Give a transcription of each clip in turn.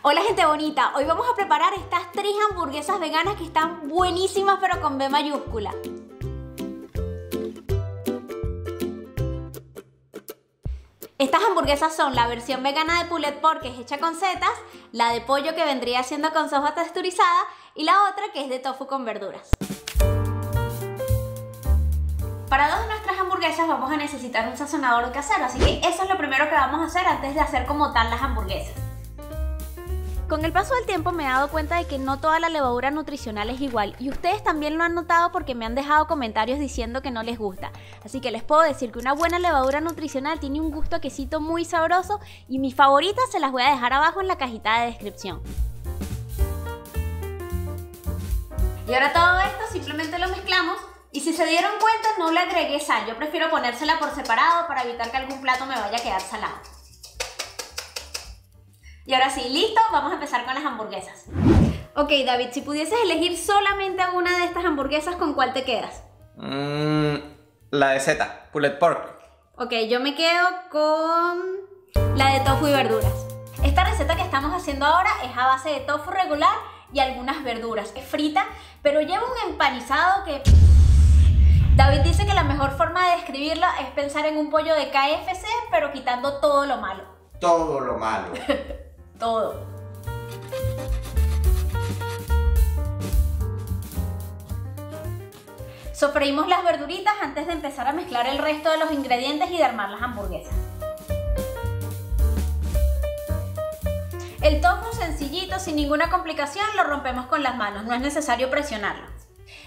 Hola gente bonita, hoy vamos a preparar estas 3 hamburguesas veganas que están buenísimas pero con B mayúscula. Estas hamburguesas son la versión vegana de pulled pork, que es hecha con setas, la de pollo que vendría siendo con soja texturizada y la otra que es de tofu con verduras. Para 2 de nuestras hamburguesas vamos a necesitar un sazonador casero, así que eso es lo primero que vamos a hacer antes de hacer como tal las hamburguesas. Con el paso del tiempo me he dado cuenta de que no toda la levadura nutricional es igual y ustedes también lo han notado porque me han dejado comentarios diciendo que no les gusta. Así que les puedo decir que una buena levadura nutricional tiene un gusto a quesito muy sabroso y mis favoritas se las voy a dejar abajo en la cajita de descripción. Y ahora todo esto simplemente lo mezclamos y si se dieron cuenta no le agregué sal, yo prefiero ponérsela por separado para evitar que algún plato me vaya a quedar salado. Y ahora sí, listo, vamos a empezar con las hamburguesas. Ok, David, si pudieses elegir solamente una de estas hamburguesas, ¿con cuál te quedas? La de Z, pulled pork. Ok, yo me quedo con la de tofu y verduras. Esta receta que estamos haciendo ahora es a base de tofu regular y algunas verduras. Es frita, pero lleva un empanizado que... David dice que la mejor forma de describirla es pensar en un pollo de KFC, pero quitando todo lo malo. Todo lo malo. Todo. Sofreímos las verduritas antes de empezar a mezclar el resto de los ingredientes y de armar las hamburguesas. El tofu sencillito, sin ninguna complicación, lo rompemos con las manos, no es necesario presionarlo.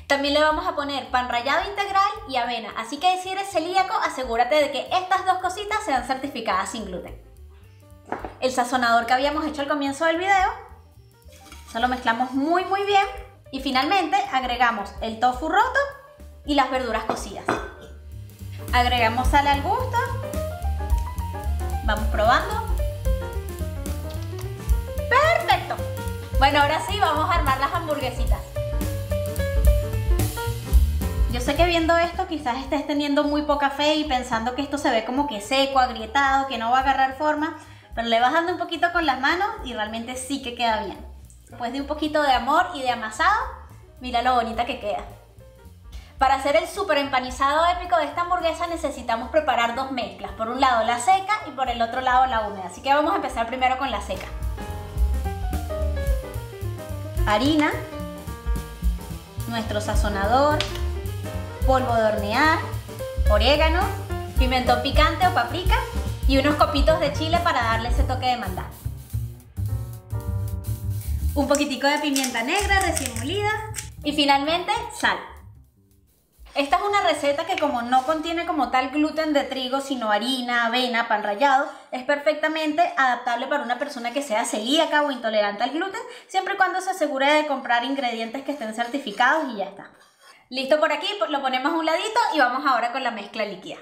También le vamos a poner pan rallado integral y avena, así que si eres celíaco, asegúrate de que estas 2 cositas sean certificadas sin gluten. El sazonador que habíamos hecho al comienzo del video, eso lo mezclamos muy bien y finalmente agregamos el tofu roto y las verduras cocidas. Agregamos sal al gusto, vamos probando. ¡Perfecto! Bueno, ahora sí vamos a armar las hamburguesitas. Yo sé que viendo esto quizás estés teniendo muy poca fe y pensando que esto se ve como que seco, agrietado, que no va a agarrar forma, pero le vas dando un poquito con las manos y realmente sí que queda bien. Después de un poquito de amor y de amasado, mira lo bonita que queda. Para hacer el súper empanizado épico de esta hamburguesa necesitamos preparar 2 mezclas. Por un lado la seca y por el otro lado la húmeda. Así que vamos a empezar primero con la seca. Harina, nuestro sazonador, polvo de hornear, orégano, pimentón picante o paprika y unos copitos de chile para darle ese toque de maldad. Un poquitico de pimienta negra recién molida y finalmente sal. Esta es una receta que como no contiene como tal gluten de trigo, sino harina, avena, pan rallado, es perfectamente adaptable para una persona que sea celíaca o intolerante al gluten, siempre y cuando se asegure de comprar ingredientes que estén certificados y ya está. Listo por aquí, lo ponemos a un ladito y vamos ahora con la mezcla líquida.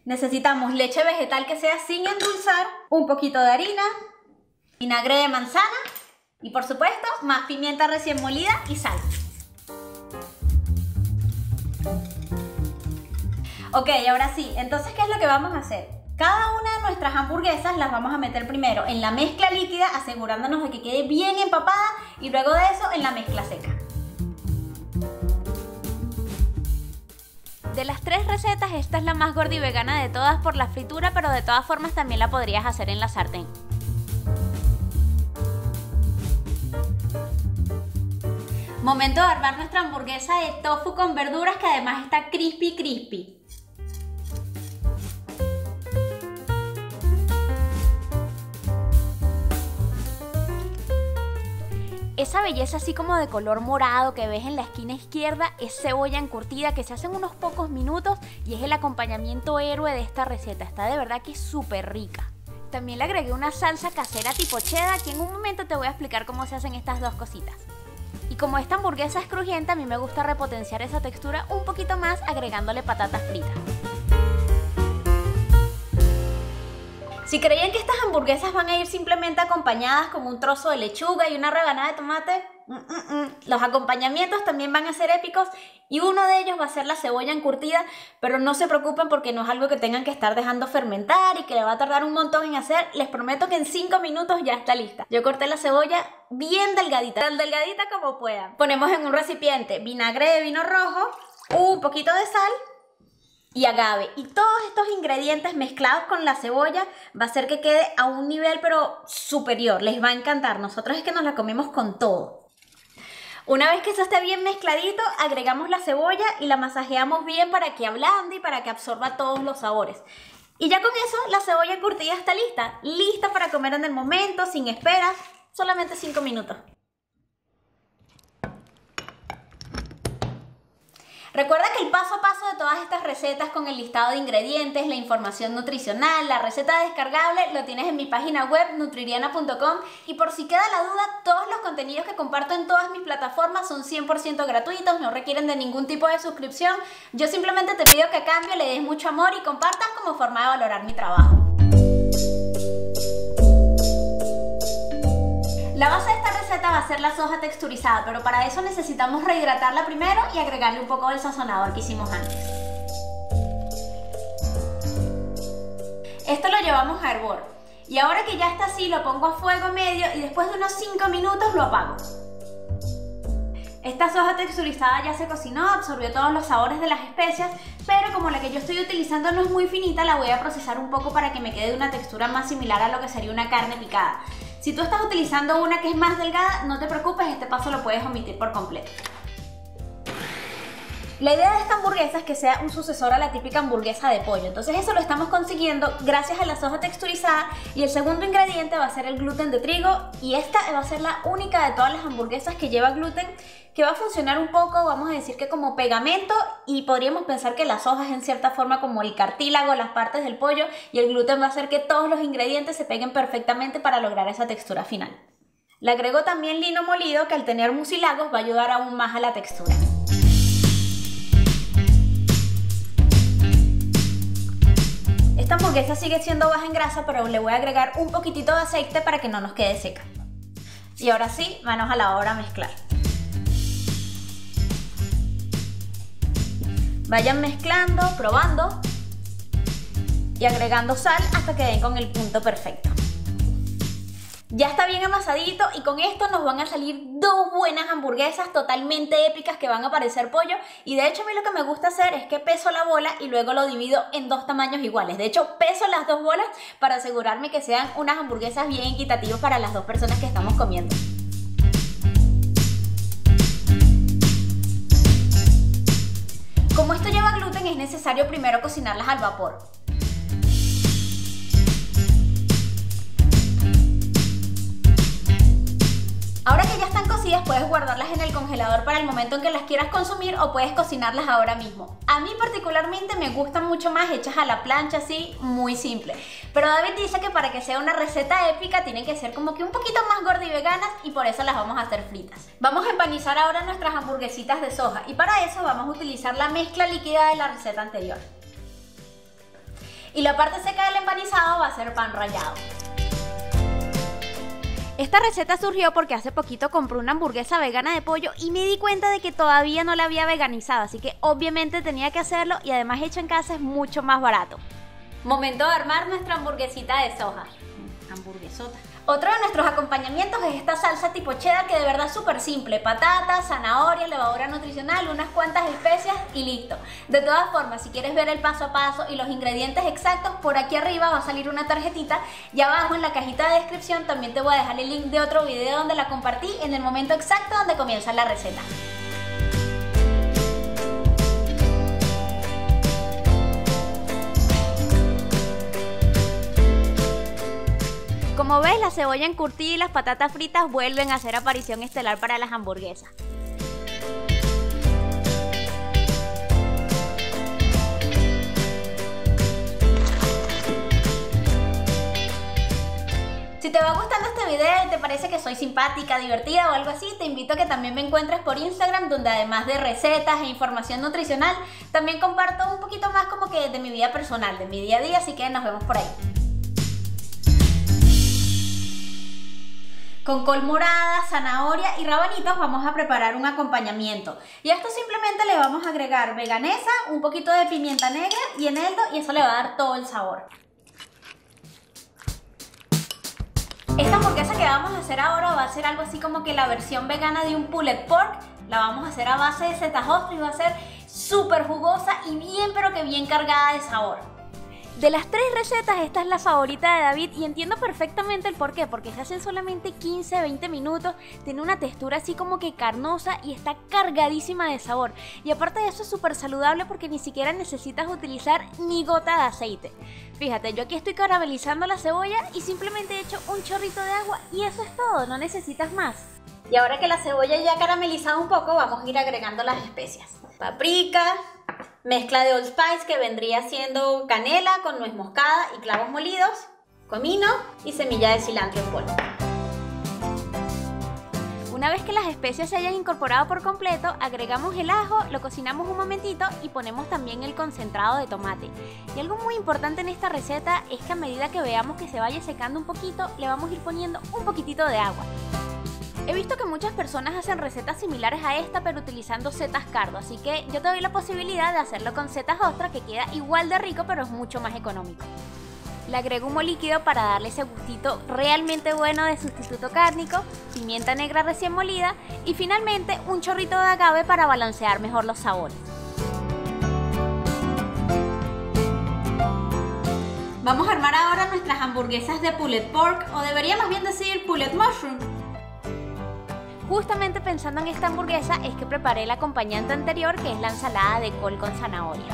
Necesitamos leche vegetal que sea sin endulzar, un poquito de harina, vinagre de manzana y por supuesto más pimienta recién molida y sal. Ok, ahora sí, entonces ¿qué es lo que vamos a hacer? Cada una de nuestras hamburguesas las vamos a meter primero en la mezcla líquida, asegurándonos de que quede bien empapada y luego de eso en la mezcla seca. De las 3 recetas, esta es la más gorda y vegana de todas por la fritura, pero de todas formas también la podrías hacer en la sartén. Momento de armar nuestra hamburguesa de tofu con verduras que además está crispy. Esa belleza así como de color morado que ves en la esquina izquierda es cebolla encurtida que se hace en unos pocos minutos y es el acompañamiento héroe de esta receta. Está de verdad que es súper rica. También le agregué una salsa casera tipo cheddar que en un momento te voy a explicar cómo se hacen estas 2 cositas. Y como esta hamburguesa es crujiente, a mí me gusta repotenciar esa textura un poquito más agregándole patatas fritas. Si creían que estas hamburguesas van a ir simplemente acompañadas con un trozo de lechuga y una rebanada de tomate, Los acompañamientos también van a ser épicos y uno de ellos va a ser la cebolla encurtida, pero no se preocupen porque no es algo que tengan que estar dejando fermentar y que le va a tardar un montón en hacer. Les prometo que en 5 minutos ya está lista. Yo corté la cebolla bien delgadita, tan delgadita como puedan. Ponemos en un recipiente vinagre de vino rojo, un poquito de sal y agave. Y todos estos ingredientes mezclados con la cebolla va a hacer que quede a un nivel pero superior. Les va a encantar. Nosotros es que nos la comemos con todo. Una vez que eso esté bien mezcladito, agregamos la cebolla y la masajeamos bien para que ablande y para que absorba todos los sabores. Y ya con eso, la cebolla encurtida está lista. Lista para comer en el momento, sin esperas, solamente 5 minutos. Recuerda que el paso a paso de todas estas recetas con el listado de ingredientes, la información nutricional, la receta descargable, lo tienes en mi página web nutririana.com y por si queda la duda, todos los contenidos que comparto en todas mis plataformas son 100% gratuitos, no requieren de ningún tipo de suscripción. Yo simplemente te pido que a cambio le des mucho amor y compartas como forma de valorar mi trabajo. La base de esta receta va a ser la soja texturizada, pero para eso necesitamos rehidratarla primero y agregarle un poco del sazonador que hicimos antes. Esto lo llevamos a hervor y ahora que ya está así lo pongo a fuego medio y después de unos 5 minutos lo apago. Esta soja texturizada ya se cocinó, absorbió todos los sabores de las especias, pero como la que yo estoy utilizando no es muy finita, la voy a procesar un poco para que me quede una textura más similar a lo que sería una carne picada. Si tú estás utilizando una que es más delgada, no te preocupes, este paso lo puedes omitir por completo. La idea de esta hamburguesa es que sea un sucesor a la típica hamburguesa de pollo, entonces eso lo estamos consiguiendo gracias a la soja texturizada y el segundo ingrediente va a ser el gluten de trigo y esta va a ser la única de todas las hamburguesas que lleva gluten que va a funcionar un poco, vamos a decir que como pegamento y podríamos pensar que las hojas en cierta forma como el cartílago, las partes del pollo y el gluten va a hacer que todos los ingredientes se peguen perfectamente para lograr esa textura final. Le agrego también lino molido que al tener mucílagos va a ayudar aún más a la textura. Esta hamburguesa sigue siendo baja en grasa, pero le voy a agregar un poquitito de aceite para que no nos quede seca. Y ahora sí, manos a la obra a mezclar. Vayan mezclando, probando y agregando sal hasta que den con el punto perfecto. Ya está bien amasadito y con esto nos van a salir dos buenas hamburguesas totalmente épicas que van a parecer pollo y de hecho a mí lo que me gusta hacer es que peso la bola y luego lo divido en dos tamaños iguales. De hecho peso las dos bolas para asegurarme que sean unas hamburguesas bien equitativas para las dos personas que estamos comiendo. Como esto lleva gluten es necesario primero cocinarlas al vapor. Ahora que ya están cocidas puedes guardarlas en el congelador para el momento en que las quieras consumir o puedes cocinarlas ahora mismo. A mí particularmente me gustan mucho más hechas a la plancha, así, muy simple. Pero David dice que para que sea una receta épica tienen que ser como que un poquito más gordas y veganas y por eso las vamos a hacer fritas. Vamos a empanizar ahora nuestras hamburguesitas de soja y para eso vamos a utilizar la mezcla líquida de la receta anterior. Y la parte seca del empanizado va a ser pan rallado. Esta receta surgió porque hace poquito compré una hamburguesa vegana de pollo y me di cuenta de que todavía no la había veganizado, así que obviamente tenía que hacerlo y además hecho en casa es mucho más barato. Momento de armar nuestra hamburguesita de soja. Hamburguesota. Otro de nuestros acompañamientos es esta salsa tipo cheddar que de verdad es súper simple. Patatas, zanahoria, levadura nutricional, unas cuantas especias y listo. De todas formas, si quieres ver el paso a paso y los ingredientes exactos, por aquí arriba va a salir una tarjetita y abajo en la cajita de descripción también te voy a dejar el link de otro video donde la compartí en el momento exacto donde comienza la receta. Como ves, la cebolla encurtida y las patatas fritas vuelven a hacer aparición estelar para las hamburguesas. Si te va gustando este video y te parece que soy simpática, divertida o algo así, te invito a que también me encuentres por Instagram, donde además de recetas e información nutricional, también comparto un poquito más como que de mi vida personal, de mi día a día, así que nos vemos por ahí. Con col morada, zanahoria y rabanitos vamos a preparar un acompañamiento. Y a esto simplemente le vamos a agregar veganesa, un poquito de pimienta negra y eneldo, y eso le va a dar todo el sabor. Esta hamburguesa que vamos a hacer ahora va a ser algo así como que la versión vegana de un pulled pork. La vamos a hacer a base de setas ostras y va a ser súper jugosa y bien, pero que bien cargada de sabor. De las 3 recetas, esta es la favorita de David y entiendo perfectamente el porqué, porque se hacen solamente 15-20 minutos, tiene una textura así como que carnosa y está cargadísima de sabor. Y aparte de eso es súper saludable porque ni siquiera necesitas utilizar ni gota de aceite. Fíjate, yo aquí estoy caramelizando la cebolla y simplemente he hecho un chorrito de agua y eso es todo, no necesitas más. Y ahora que la cebolla ya ha caramelizado un poco, vamos a ir agregando las especias. Paprika, mezcla de Old Spice que vendría siendo canela con nuez moscada y clavos molidos, comino y semilla de cilantro en polvo. Una vez que las especias se hayan incorporado por completo, agregamos el ajo, lo cocinamos un momentito y ponemos también el concentrado de tomate. Y algo muy importante en esta receta es que a medida que veamos que se vaya secando un poquito, le vamos a ir poniendo un poquitito de agua. He visto que muchas personas hacen recetas similares a esta pero utilizando setas cardo, así que yo te doy la posibilidad de hacerlo con setas ostras que queda igual de rico pero es mucho más económico. Le agrego humo líquido para darle ese gustito realmente bueno de sustituto cárnico, pimienta negra recién molida y finalmente un chorrito de agave para balancear mejor los sabores. Vamos a armar ahora nuestras hamburguesas de pulled pork, o debería más bien decir pulled mushroom. Justamente pensando en esta hamburguesa es que preparé el acompañante anterior, que es la ensalada de col con zanahoria.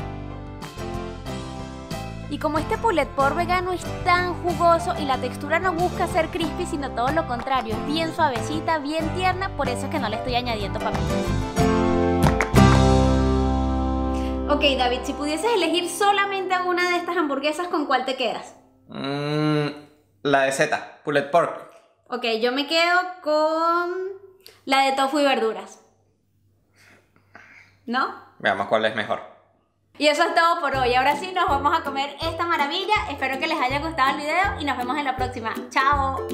Y como este pulled pork vegano es tan jugoso y la textura no busca ser crispy, sino todo lo contrario, es bien suavecita, bien tierna, por eso es que no le estoy añadiendo papitas. Ok, David, si pudieses elegir solamente una de estas hamburguesas, ¿con cuál te quedas? La de Z, pulled pork. Ok, yo me quedo con la de tofu y verduras. ¿No? Veamos cuál es mejor. Y eso es todo por hoy. Ahora sí nos vamos a comer esta maravilla. Espero que les haya gustado el video y nos vemos en la próxima. ¡Chao!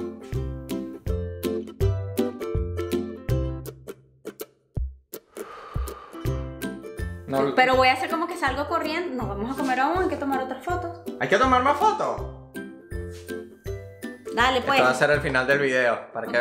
No, pero voy a hacer como que salgo corriendo. Nos vamos a comer aún, hay que tomar otras fotos. ¿Hay que tomar más fotos? Dale, pues. Esto va a ser el final del video, para que